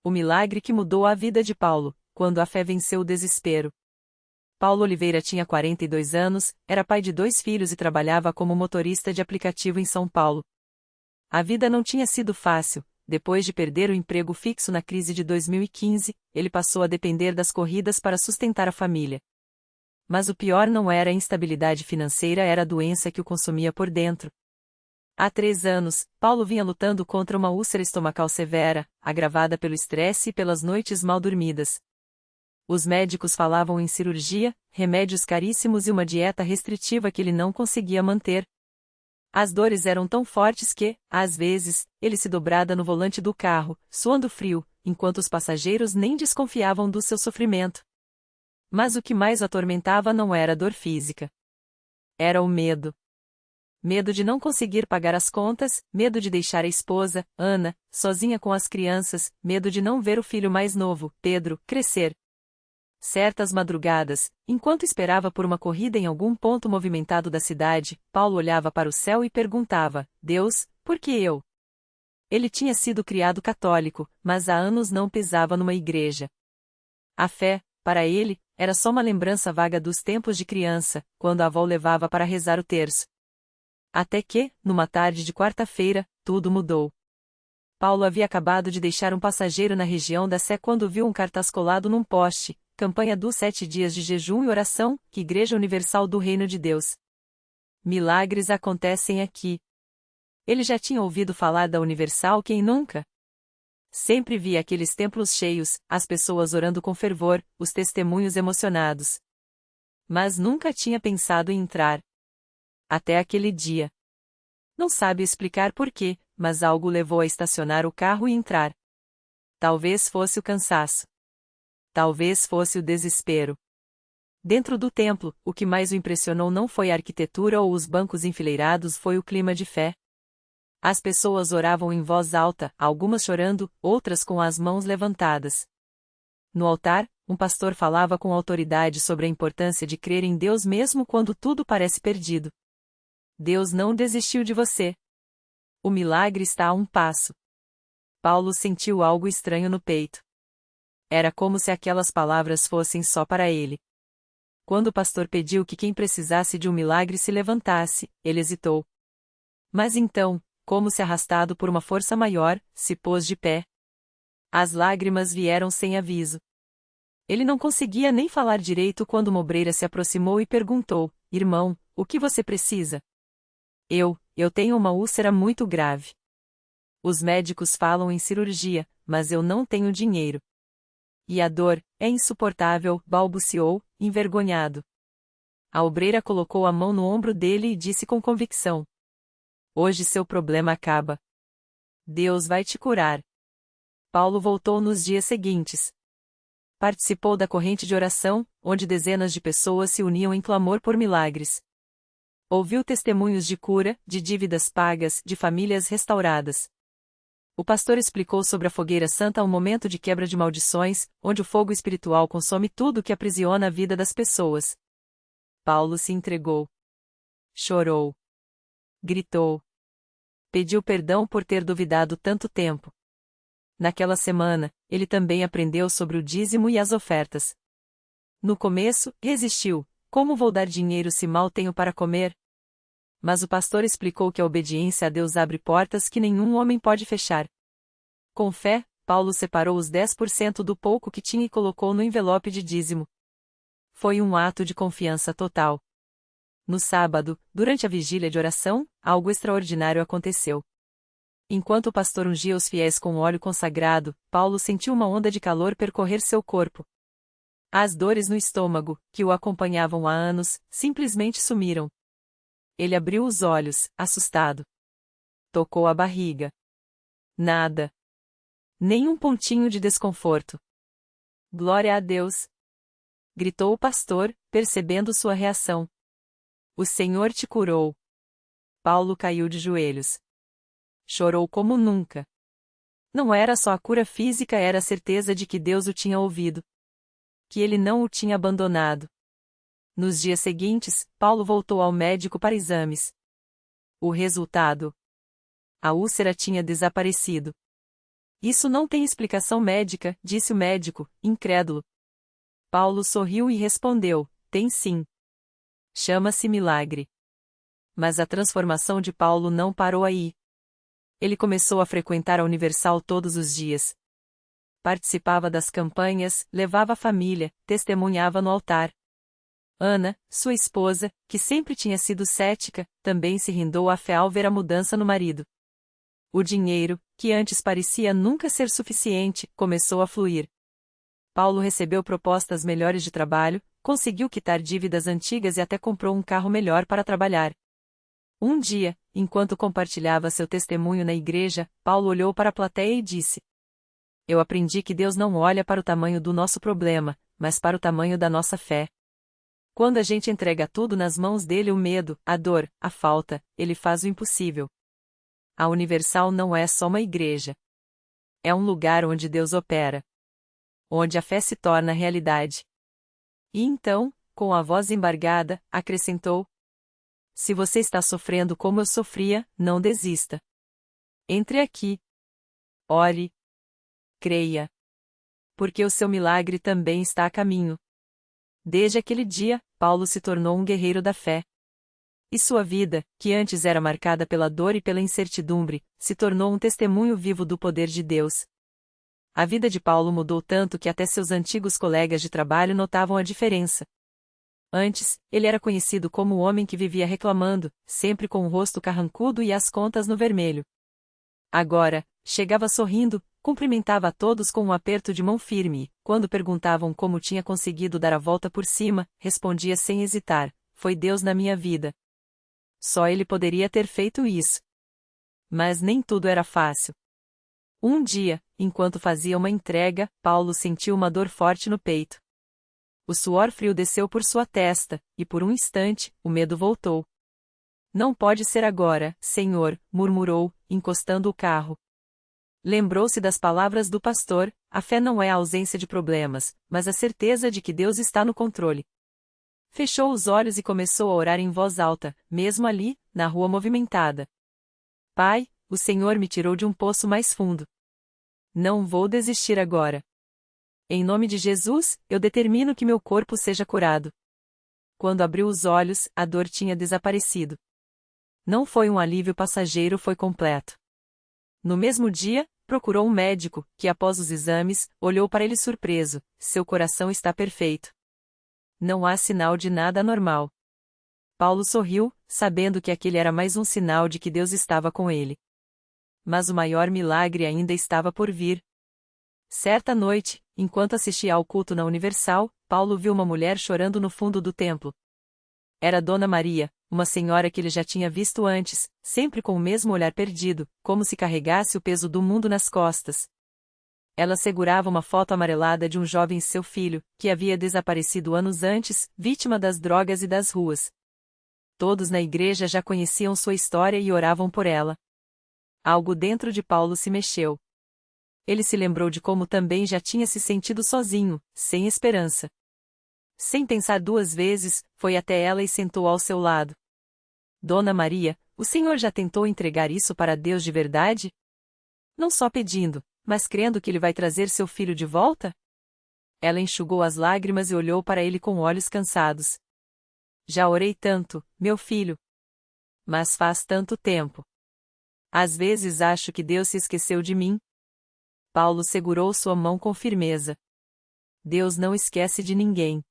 O milagre que mudou a vida de Paulo, quando a fé venceu o desespero. Paulo Oliveira tinha 42 anos, era pai de 2 filhos e trabalhava como motorista de aplicativo em São Paulo. A vida não tinha sido fácil. Depois de perder o emprego fixo na crise de 2015, ele passou a depender das corridas para sustentar a família. Mas o pior não era a instabilidade financeira, era a doença que o consumia por dentro. Há 3 anos, Paulo vinha lutando contra uma úlcera estomacal severa, agravada pelo estresse e pelas noites mal dormidas. Os médicos falavam em cirurgia, remédios caríssimos e uma dieta restritiva que ele não conseguia manter. As dores eram tão fortes que, às vezes, ele se dobrava no volante do carro, suando frio, enquanto os passageiros nem desconfiavam do seu sofrimento. Mas o que mais o atormentava não era a dor física. Era o medo. Medo de não conseguir pagar as contas, medo de deixar a esposa, Ana, sozinha com as crianças, medo de não ver o filho mais novo, Pedro, crescer. Certas madrugadas, enquanto esperava por uma corrida em algum ponto movimentado da cidade, Paulo olhava para o céu e perguntava: Deus, por que eu? Ele tinha sido criado católico, mas há anos não pisava numa igreja. A fé, para ele, era só uma lembrança vaga dos tempos de criança, quando a avó o levava para rezar o terço. Até que, numa tarde de quarta-feira, tudo mudou. Paulo havia acabado de deixar um passageiro na região da Sé quando viu um cartaz colado num poste: Campanha dos 7 dias de jejum e oração, que Igreja Universal do Reino de Deus. Milagres acontecem aqui. Ele já tinha ouvido falar da Universal, quem nunca? Sempre via aqueles templos cheios, as pessoas orando com fervor, os testemunhos emocionados. Mas nunca tinha pensado em entrar. Até aquele dia. Não sabe explicar por quê, mas algo levou a estacionar o carro e entrar. Talvez fosse o cansaço. Talvez fosse o desespero. Dentro do templo, o que mais o impressionou não foi a arquitetura ou os bancos enfileirados, foi o clima de fé. As pessoas oravam em voz alta, algumas chorando, outras com as mãos levantadas. No altar, um pastor falava com autoridade sobre a importância de crer em Deus mesmo quando tudo parece perdido. Deus não desistiu de você. O milagre está a um passo. Paulo sentiu algo estranho no peito. Era como se aquelas palavras fossem só para ele. Quando o pastor pediu que quem precisasse de um milagre se levantasse, ele hesitou. Mas então, como se arrastado por uma força maior, se pôs de pé. As lágrimas vieram sem aviso. Ele não conseguia nem falar direito quando uma obreira se aproximou e perguntou: Irmão, o que você precisa? Eu tenho uma úlcera muito grave. Os médicos falam em cirurgia, mas eu não tenho dinheiro. E a dor é insuportável, balbuciou, envergonhado. A obreira colocou a mão no ombro dele e disse com convicção: Hoje seu problema acaba. Deus vai te curar. Paulo voltou nos dias seguintes. Participou da corrente de oração, onde dezenas de pessoas se uniam em clamor por milagres. Ouviu testemunhos de cura, de dívidas pagas, de famílias restauradas. O pastor explicou sobre a fogueira santa, um momento de quebra de maldições, onde o fogo espiritual consome tudo que aprisiona a vida das pessoas. Paulo se entregou. Chorou. Gritou. Pediu perdão por ter duvidado tanto tempo. Naquela semana, ele também aprendeu sobre o dízimo e as ofertas. No começo, resistiu: como vou dar dinheiro se mal tenho para comer? Mas o pastor explicou que a obediência a Deus abre portas que nenhum homem pode fechar. Com fé, Paulo separou os 10% do pouco que tinha e colocou no envelope de dízimo. Foi um ato de confiança total. No sábado, durante a vigília de oração, algo extraordinário aconteceu. Enquanto o pastor ungia os fiéis com óleo consagrado, Paulo sentiu uma onda de calor percorrer seu corpo. As dores no estômago, que o acompanhavam há anos, simplesmente sumiram. Ele abriu os olhos, assustado. Tocou a barriga. Nada. Nem um pontinho de desconforto. Glória a Deus! Gritou o pastor, percebendo sua reação. O Senhor te curou. Paulo caiu de joelhos. Chorou como nunca. Não era só a cura física, era a certeza de que Deus o tinha ouvido. Que ele não o tinha abandonado. Nos dias seguintes, Paulo voltou ao médico para exames. O resultado: a úlcera tinha desaparecido. Isso não tem explicação médica, disse o médico, incrédulo. Paulo sorriu e respondeu: tem sim. Chama-se milagre. Mas a transformação de Paulo não parou aí. Ele começou a frequentar a Universal todos os dias. Participava das campanhas, levava a família, testemunhava no altar. Ana, sua esposa, que sempre tinha sido cética, também se rendeu à fé ao ver a mudança no marido. O dinheiro, que antes parecia nunca ser suficiente, começou a fluir. Paulo recebeu propostas melhores de trabalho, conseguiu quitar dívidas antigas e até comprou um carro melhor para trabalhar. Um dia, enquanto compartilhava seu testemunho na igreja, Paulo olhou para a plateia e disse: eu aprendi que Deus não olha para o tamanho do nosso problema, mas para o tamanho da nossa fé. Quando a gente entrega tudo nas mãos dele, o medo, a dor, a falta, ele faz o impossível. A Universal não é só uma igreja. É um lugar onde Deus opera. Onde a fé se torna realidade. E então, com a voz embargada, acrescentou: se você está sofrendo como eu sofria, não desista. Entre aqui. Ore. Creia. Porque o seu milagre também está a caminho. Desde aquele dia, Paulo se tornou um guerreiro da fé. E sua vida, que antes era marcada pela dor e pela incertidumbre, se tornou um testemunho vivo do poder de Deus. A vida de Paulo mudou tanto que até seus antigos colegas de trabalho notavam a diferença. Antes, ele era conhecido como o homem que vivia reclamando, sempre com o rosto carrancudo e as contas no vermelho. Agora, chegava sorrindo, cumprimentava a todos com um aperto de mão firme e, quando perguntavam como tinha conseguido dar a volta por cima, respondia sem hesitar: foi Deus na minha vida. Só ele poderia ter feito isso. Mas nem tudo era fácil. Um dia, enquanto fazia uma entrega, Paulo sentiu uma dor forte no peito. O suor frio desceu por sua testa, e por um instante, o medo voltou. Não pode ser agora, Senhor, murmurou, encostando o carro. Lembrou-se das palavras do pastor: a fé não é a ausência de problemas, mas a certeza de que Deus está no controle. Fechou os olhos e começou a orar em voz alta, mesmo ali, na rua movimentada. Pai, o Senhor me tirou de um poço mais fundo. Não vou desistir agora. Em nome de Jesus, eu determino que meu corpo seja curado. Quando abriu os olhos, a dor tinha desaparecido. Não foi um alívio passageiro, foi completo. No mesmo dia, procurou um médico, que após os exames, olhou para ele surpreso: seu coração está perfeito. Não há sinal de nada anormal. Paulo sorriu, sabendo que aquele era mais um sinal de que Deus estava com ele. Mas o maior milagre ainda estava por vir. Certa noite, enquanto assistia ao culto na Universal, Paulo viu uma mulher chorando no fundo do templo. Era Dona Maria, uma senhora que ele já tinha visto antes, sempre com o mesmo olhar perdido, como se carregasse o peso do mundo nas costas. Ela segurava uma foto amarelada de um jovem, seu filho, que havia desaparecido anos antes, vítima das drogas e das ruas. Todos na igreja já conheciam sua história e oravam por ela. Algo dentro de Paulo se mexeu. Ele se lembrou de como também já tinha se sentido sozinho, sem esperança. Sem pensar duas vezes, foi até ela e sentou ao seu lado. Dona Maria, o senhor já tentou entregar isso para Deus de verdade? Não só pedindo, mas crendo que ele vai trazer seu filho de volta? Ela enxugou as lágrimas e olhou para ele com olhos cansados. Já orei tanto, meu filho. Mas faz tanto tempo. Às vezes acho que Deus se esqueceu de mim. Paulo segurou sua mão com firmeza. Deus não esquece de ninguém.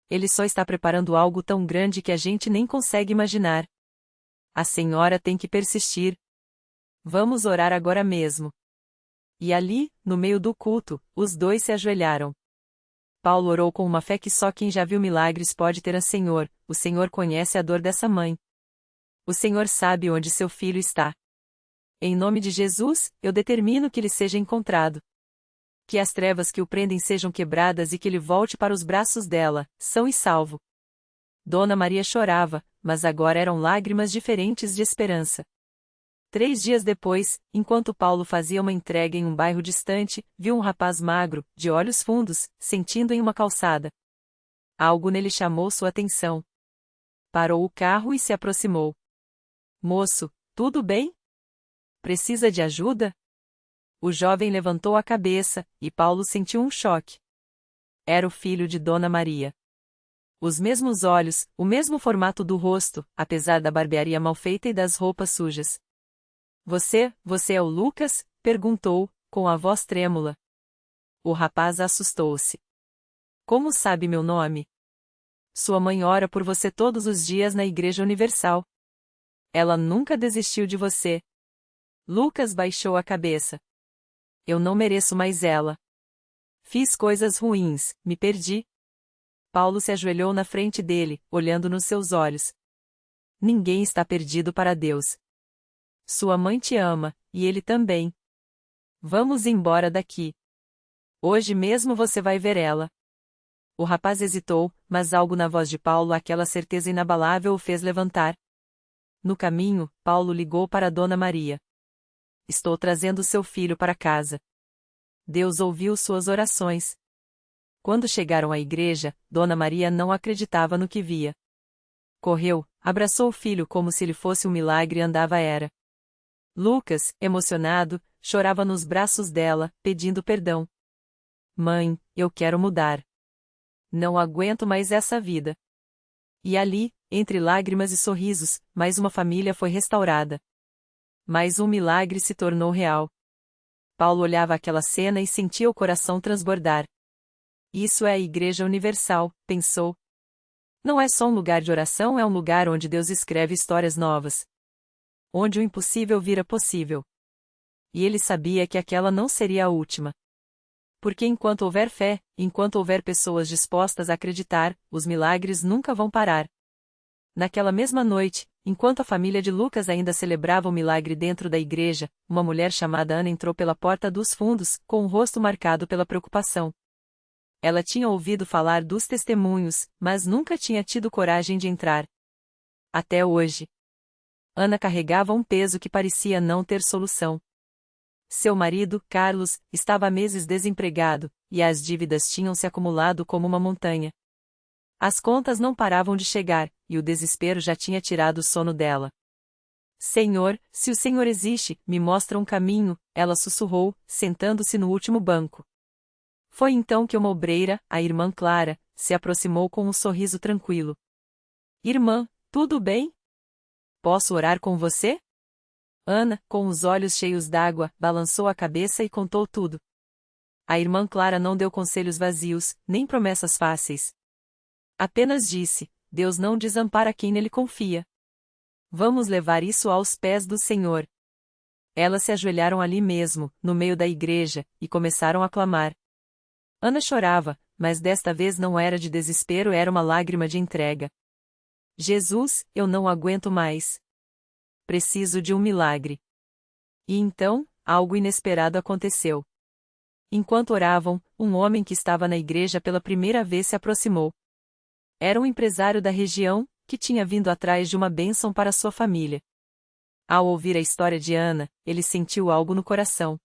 Ele só está preparando algo tão grande que a gente nem consegue imaginar. A senhora tem que persistir. Vamos orar agora mesmo. E ali, no meio do culto, os dois se ajoelharam. Paulo orou com uma fé que só quem já viu milagres pode ter. Senhor, o Senhor conhece a dor dessa mãe. O Senhor sabe onde seu filho está. Em nome de Jesus, eu determino que ele seja encontrado. Que as trevas que o prendem sejam quebradas e que ele volte para os braços dela, são e salvo. Dona Maria chorava, mas agora eram lágrimas diferentes de esperança. 3 dias depois, enquanto Paulo fazia uma entrega em um bairro distante, viu um rapaz magro, de olhos fundos, sentindo em uma calçada. Algo nele chamou sua atenção. Parou o carro e se aproximou. Moço, tudo bem? Precisa de ajuda? O jovem levantou a cabeça, e Paulo sentiu um choque. Era o filho de Dona Maria. Os mesmos olhos, o mesmo formato do rosto, apesar da barbearia mal feita e das roupas sujas. Você é o Lucas? Perguntou, com a voz trêmula. O rapaz assustou-se. Como sabe meu nome? Sua mãe ora por você todos os dias na Igreja Universal. Ela nunca desistiu de você. Lucas baixou a cabeça. Eu não mereço mais ela. Fiz coisas ruins, me perdi. Paulo se ajoelhou na frente dele, olhando nos seus olhos. Ninguém está perdido para Deus. Sua mãe te ama, e ele também. Vamos embora daqui. Hoje mesmo você vai ver ela. O rapaz hesitou, mas algo na voz de Paulo, aquela certeza inabalável, o fez levantar. No caminho, Paulo ligou para Dona Maria. Estou trazendo seu filho para casa. Deus ouviu suas orações. Quando chegaram à igreja, Dona Maria não acreditava no que via. Correu, abraçou o filho como se ele fosse um milagre e andava era. Lucas, emocionado, chorava nos braços dela, pedindo perdão. Mãe, eu quero mudar. Não aguento mais essa vida. E ali, entre lágrimas e sorrisos, mais uma família foi restaurada. Mais um milagre se tornou real. Paulo olhava aquela cena e sentia o coração transbordar. Isso é a Igreja Universal, pensou. Não é só um lugar de oração, é um lugar onde Deus escreve histórias novas. Onde o impossível vira possível. E ele sabia que aquela não seria a última. Porque enquanto houver fé, enquanto houver pessoas dispostas a acreditar, os milagres nunca vão parar. Naquela mesma noite, enquanto a família de Lucas ainda celebrava o milagre dentro da igreja, uma mulher chamada Ana entrou pela porta dos fundos, com o rosto marcado pela preocupação. Ela tinha ouvido falar dos testemunhos, mas nunca tinha tido coragem de entrar. Até hoje. Ana carregava um peso que parecia não ter solução. Seu marido, Carlos, estava há meses desempregado, e as dívidas tinham se acumulado como uma montanha. As contas não paravam de chegar, e o desespero já tinha tirado o sono dela. Senhor, se o Senhor existe, me mostra um caminho, ela sussurrou, sentando-se no último banco. Foi então que uma obreira, a irmã Clara, se aproximou com um sorriso tranquilo. Irmã, tudo bem? Posso orar com você? Ana, com os olhos cheios d'água, balançou a cabeça e contou tudo. A irmã Clara não deu conselhos vazios, nem promessas fáceis. Apenas disse: Deus não desampara quem nele confia. Vamos levar isso aos pés do Senhor. Elas se ajoelharam ali mesmo, no meio da igreja, e começaram a clamar. Ana chorava, mas desta vez não era de desespero, era uma lágrima de entrega. Jesus, eu não aguento mais. Preciso de um milagre. E então, algo inesperado aconteceu. Enquanto oravam, um homem que estava na igreja pela primeira vez se aproximou. Era um empresário da região, que tinha vindo atrás de uma bênção para sua família. Ao ouvir a história de Ana, ele sentiu algo no coração.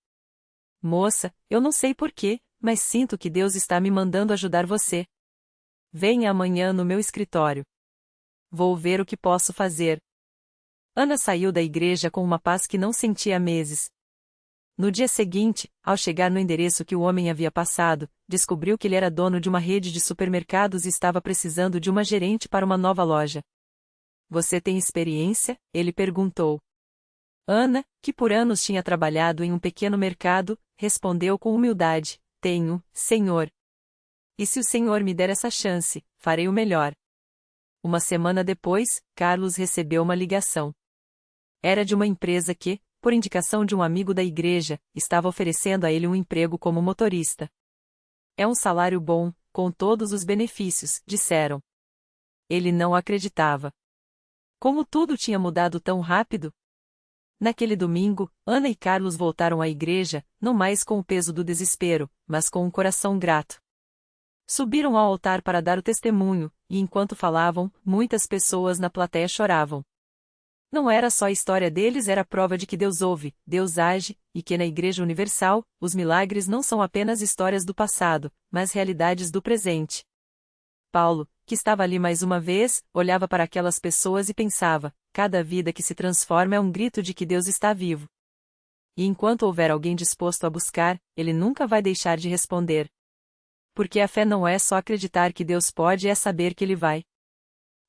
Moça, eu não sei porquê, mas sinto que Deus está me mandando ajudar você. Venha amanhã no meu escritório. Vou ver o que posso fazer. Ana saiu da igreja com uma paz que não sentia há meses. No dia seguinte, ao chegar no endereço que o homem havia passado, descobriu que ele era dono de uma rede de supermercados e estava precisando de uma gerente para uma nova loja. Você tem experiência? Ele perguntou. Ana, que por anos tinha trabalhado em um pequeno mercado, respondeu com humildade: Tenho, senhor. E se o senhor me der essa chance, farei o melhor. Uma semana depois, Carlos recebeu uma ligação. Era de uma empresa que, por indicação de um amigo da igreja, estava oferecendo a ele um emprego como motorista. É um salário bom, com todos os benefícios, disseram. Ele não acreditava. Como tudo tinha mudado tão rápido? Naquele domingo, Ana e Carlos voltaram à igreja, não mais com o peso do desespero, mas com um coração grato. Subiram ao altar para dar o testemunho, e enquanto falavam, muitas pessoas na plateia choravam. Não era só a história deles, era a prova de que Deus ouve, Deus age, e que na Igreja Universal, os milagres não são apenas histórias do passado, mas realidades do presente. Paulo, que estava ali mais uma vez, olhava para aquelas pessoas e pensava: cada vida que se transforma é um grito de que Deus está vivo. E enquanto houver alguém disposto a buscar, ele nunca vai deixar de responder. Porque a fé não é só acreditar que Deus pode, é saber que Ele vai.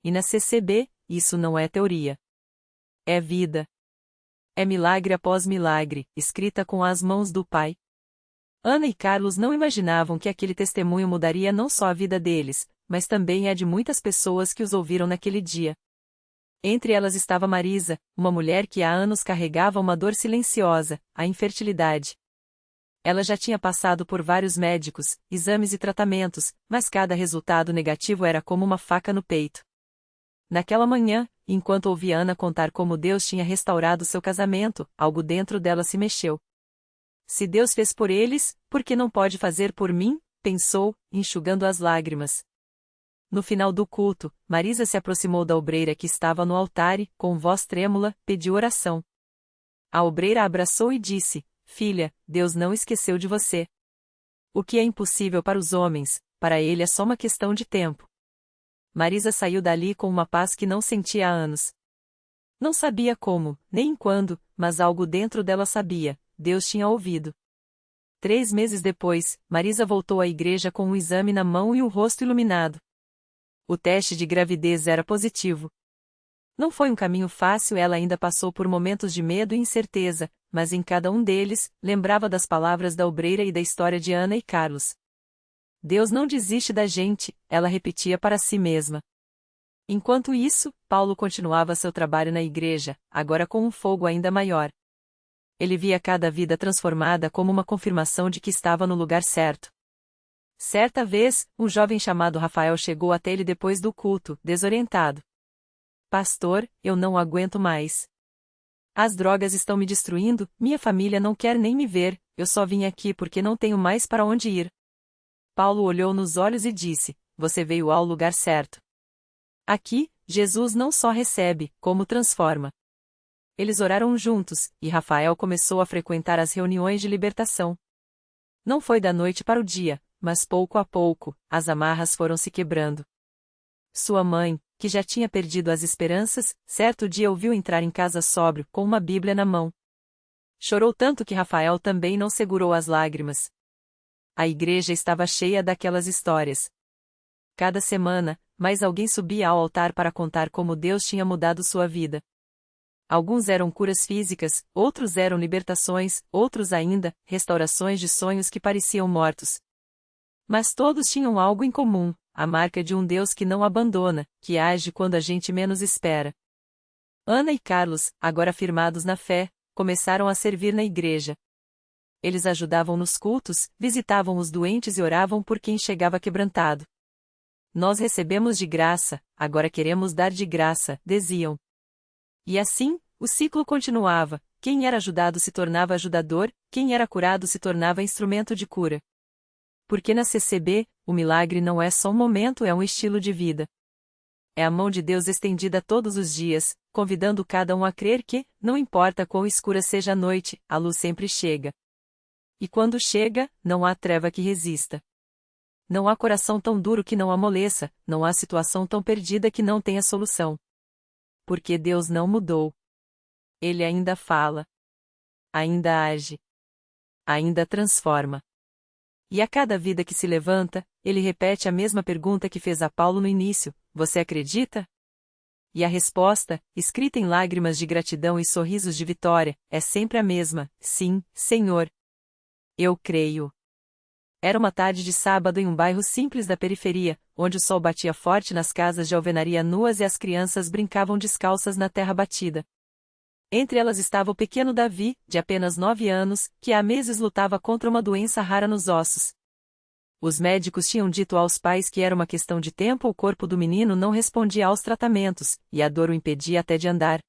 E na CCB, isso não é teoria. É vida. É milagre após milagre, escrita com as mãos do Pai. Ana e Carlos não imaginavam que aquele testemunho mudaria não só a vida deles, mas também a de muitas pessoas que os ouviram naquele dia. Entre elas estava Marisa, uma mulher que há anos carregava uma dor silenciosa, a infertilidade. Ela já tinha passado por vários médicos, exames e tratamentos, mas cada resultado negativo era como uma faca no peito. Naquela manhã, enquanto ouvia Ana contar como Deus tinha restaurado seu casamento, algo dentro dela se mexeu. Se Deus fez por eles, por que não pode fazer por mim? Pensou, enxugando as lágrimas. No final do culto, Marisa se aproximou da obreira que estava no altar e, com voz trêmula, pediu oração. A obreira a abraçou e disse: Filha, Deus não esqueceu de você. O que é impossível para os homens, para Ele é só uma questão de tempo. Marisa saiu dali com uma paz que não sentia há anos. Não sabia como, nem quando, mas algo dentro dela sabia: Deus tinha ouvido. 3 meses depois, Marisa voltou à igreja com um exame na mão e o rosto iluminado. O teste de gravidez era positivo. Não foi um caminho fácil, ela ainda passou por momentos de medo e incerteza, mas em cada um deles, lembrava das palavras da obreira e da história de Ana e Carlos. Deus não desiste da gente, ela repetia para si mesma. Enquanto isso, Paulo continuava seu trabalho na igreja, agora com um fogo ainda maior. Ele via cada vida transformada como uma confirmação de que estava no lugar certo. Certa vez, um jovem chamado Rafael chegou até ele depois do culto, desorientado. Pastor, eu não aguento mais. As drogas estão me destruindo, minha família não quer nem me ver, eu só vim aqui porque não tenho mais para onde ir. Paulo olhou nos olhos e disse: Você veio ao lugar certo. Aqui, Jesus não só recebe, como transforma. Eles oraram juntos, e Rafael começou a frequentar as reuniões de libertação. Não foi da noite para o dia, mas pouco a pouco, as amarras foram se quebrando. Sua mãe, que já tinha perdido as esperanças, certo dia ouviu entrar em casa sóbrio, com uma Bíblia na mão. Chorou tanto que Rafael também não segurou as lágrimas. A igreja estava cheia daquelas histórias. Cada semana, mais alguém subia ao altar para contar como Deus tinha mudado sua vida. Alguns eram curas físicas, outros eram libertações, outros ainda, restaurações de sonhos que pareciam mortos. Mas todos tinham algo em comum: a marca de um Deus que não abandona, que age quando a gente menos espera. Ana e Carlos, agora firmados na fé, começaram a servir na igreja. Eles ajudavam nos cultos, visitavam os doentes e oravam por quem chegava quebrantado. Nós recebemos de graça, agora queremos dar de graça, diziam. E assim, o ciclo continuava: quem era ajudado se tornava ajudador, quem era curado se tornava instrumento de cura. Porque na CCB, o milagre não é só um momento, é um estilo de vida. É a mão de Deus estendida todos os dias, convidando cada um a crer que, não importa quão escura seja a noite, a luz sempre chega. E quando chega, não há treva que resista. Não há coração tão duro que não amoleça, não há situação tão perdida que não tenha solução. Porque Deus não mudou. Ele ainda fala. Ainda age. Ainda transforma. E a cada vida que se levanta, ele repete a mesma pergunta que fez a Paulo no início: Você acredita? E a resposta, escrita em lágrimas de gratidão e sorrisos de vitória, é sempre a mesma: Sim, Senhor. Eu creio. Era uma tarde de sábado em um bairro simples da periferia, onde o sol batia forte nas casas de alvenaria nuas e as crianças brincavam descalças na terra batida. Entre elas estava o pequeno Davi, de apenas 9 anos, que há meses lutava contra uma doença rara nos ossos. Os médicos tinham dito aos pais que era uma questão de tempo, o corpo do menino não respondia aos tratamentos, e a dor o impedia até de andar.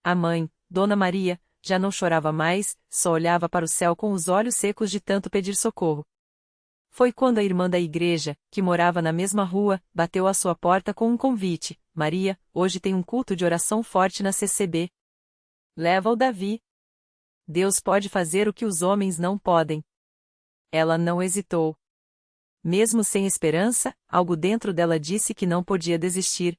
A mãe, Dona Maria, já não chorava mais, só olhava para o céu com os olhos secos de tanto pedir socorro. Foi quando a irmã da igreja, que morava na mesma rua, bateu à sua porta com um convite: Maria, hoje tem um culto de oração forte na CCB. Leva o Davi. Deus pode fazer o que os homens não podem. Ela não hesitou. Mesmo sem esperança, algo dentro dela disse que não podia desistir.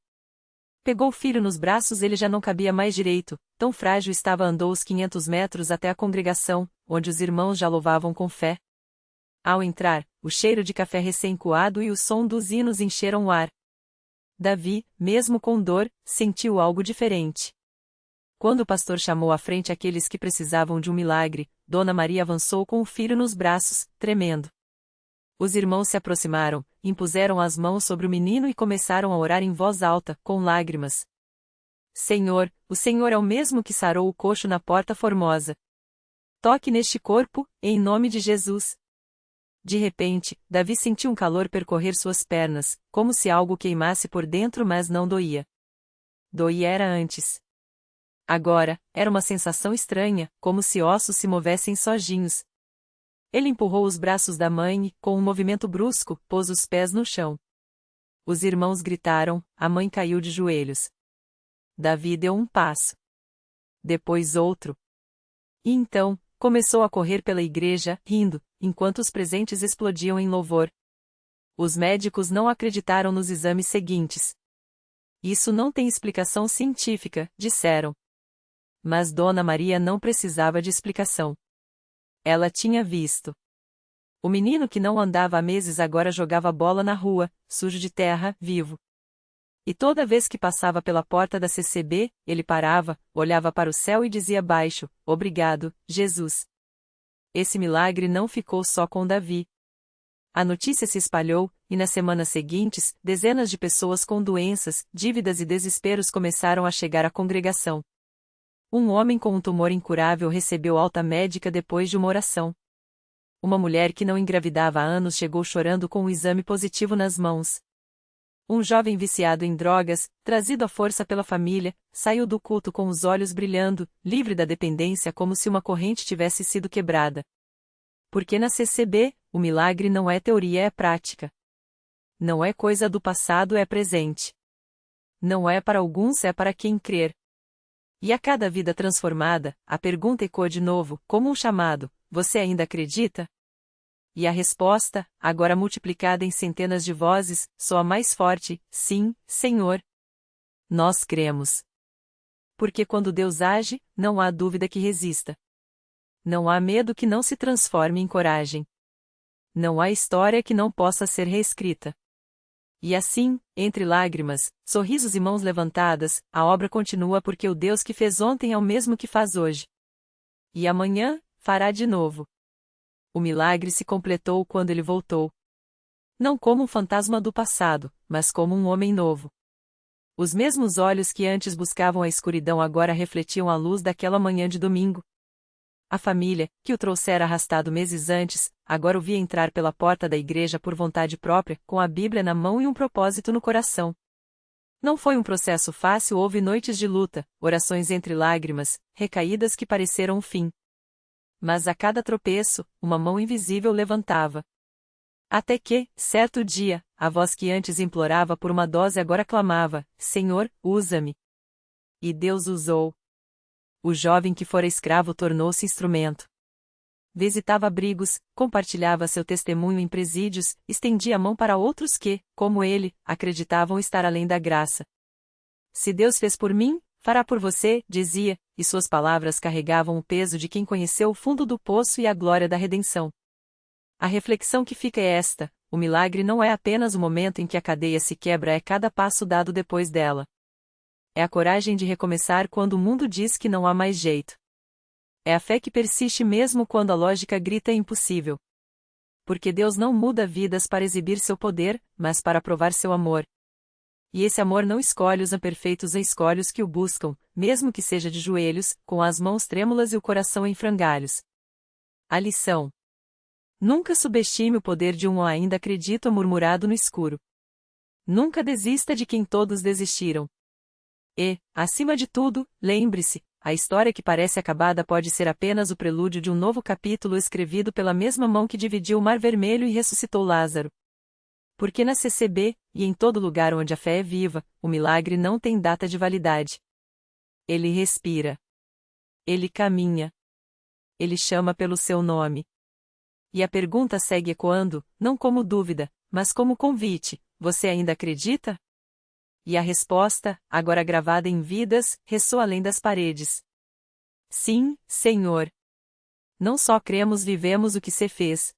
Pegou o filho nos braços, ele já não cabia mais direito, tão frágil estava. Andou os 500 metros até a congregação, onde os irmãos já louvavam com fé. Ao entrar, o cheiro de café recém-coado e o som dos hinos encheram o ar. Davi, mesmo com dor, sentiu algo diferente. Quando o pastor chamou à frente aqueles que precisavam de um milagre, Dona Maria avançou com o filho nos braços, tremendo. Os irmãos se aproximaram, impuseram as mãos sobre o menino e começaram a orar em voz alta, com lágrimas. Senhor, o Senhor é o mesmo que sarou o coxo na Porta Formosa. Toque neste corpo, em nome de Jesus. De repente, Davi sentiu um calor percorrer suas pernas, como se algo queimasse por dentro, mas não doía. Doía era antes. Agora, era uma sensação estranha, como se ossos se movessem sozinhos. Ele empurrou os braços da mãe e, com um movimento brusco, pôs os pés no chão. Os irmãos gritaram, a mãe caiu de joelhos. Davi deu um passo. Depois outro. E então, começou a correr pela igreja, rindo, enquanto os presentes explodiam em louvor. Os médicos não acreditaram nos exames seguintes. Isso não tem explicação científica, disseram. Mas Dona Maria não precisava de explicação. Ela tinha visto. O menino que não andava há meses agora jogava bola na rua, sujo de terra, vivo. E toda vez que passava pela porta da CCB, ele parava, olhava para o céu e dizia baixo: "Obrigado, Jesus." Esse milagre não ficou só com Davi. A notícia se espalhou, e nas semanas seguintes, dezenas de pessoas com doenças, dívidas e desesperos começaram a chegar à congregação. Um homem com um tumor incurável recebeu alta médica depois de uma oração. Uma mulher que não engravidava há anos chegou chorando com um exame positivo nas mãos. Um jovem viciado em drogas, trazido à força pela família, saiu do culto com os olhos brilhando, livre da dependência, como se uma corrente tivesse sido quebrada. Porque na CCB, o milagre não é teoria, é prática. Não é coisa do passado, é presente. Não é para alguns, é para quem crer. E a cada vida transformada, a pergunta ecoa de novo, como um chamado: você ainda acredita? E a resposta, agora multiplicada em centenas de vozes, soa mais forte: sim, Senhor. Nós cremos. Porque quando Deus age, não há dúvida que resista. Não há medo que não se transforme em coragem. Não há história que não possa ser reescrita. E assim, entre lágrimas, sorrisos e mãos levantadas, a obra continua, porque o Deus que fez ontem é o mesmo que faz hoje. E amanhã, fará de novo. O milagre se completou quando ele voltou. Não como um fantasma do passado, mas como um homem novo. Os mesmos olhos que antes buscavam a escuridão agora refletiam a luz daquela manhã de domingo. A família, que o trouxera arrastado meses antes, agora o via entrar pela porta da igreja por vontade própria, com a Bíblia na mão e um propósito no coração. Não foi um processo fácil, houve noites de luta, orações entre lágrimas, recaídas que pareceram o fim. Mas a cada tropeço, uma mão invisível levantava. Até que, certo dia, a voz que antes implorava por uma dose agora clamava: Senhor, usa-me. E Deus usou. O jovem que fora escravo tornou-se instrumento. Visitava abrigos, compartilhava seu testemunho em presídios, estendia a mão para outros que, como ele, acreditavam estar além da graça. Se Deus fez por mim, fará por você, dizia, e suas palavras carregavam o peso de quem conheceu o fundo do poço e a glória da redenção. A reflexão que fica é esta: o milagre não é apenas o momento em que a cadeia se quebra, é cada passo dado depois dela. É a coragem de recomeçar quando o mundo diz que não há mais jeito. É a fé que persiste mesmo quando a lógica grita impossível. Porque Deus não muda vidas para exibir seu poder, mas para provar seu amor. E esse amor não escolhe os imperfeitos, escolhe os que o buscam, mesmo que seja de joelhos, com as mãos trêmulas e o coração em frangalhos. A lição: nunca subestime o poder de um "eu ainda acredito" murmurado no escuro. Nunca desista de quem todos desistiram. E, acima de tudo, lembre-se: a história que parece acabada pode ser apenas o prelúdio de um novo capítulo escrevido pela mesma mão que dividiu o Mar Vermelho e ressuscitou Lázaro. Porque na CCB, e em todo lugar onde a fé é viva, o milagre não tem data de validade. Ele respira. Ele caminha. Ele chama pelo seu nome. E a pergunta segue ecoando, não como dúvida, mas como convite: você ainda acredita? E a resposta, agora gravada em vidas, ressoa além das paredes. Sim, Senhor. Não só cremos, vivemos o que se fez.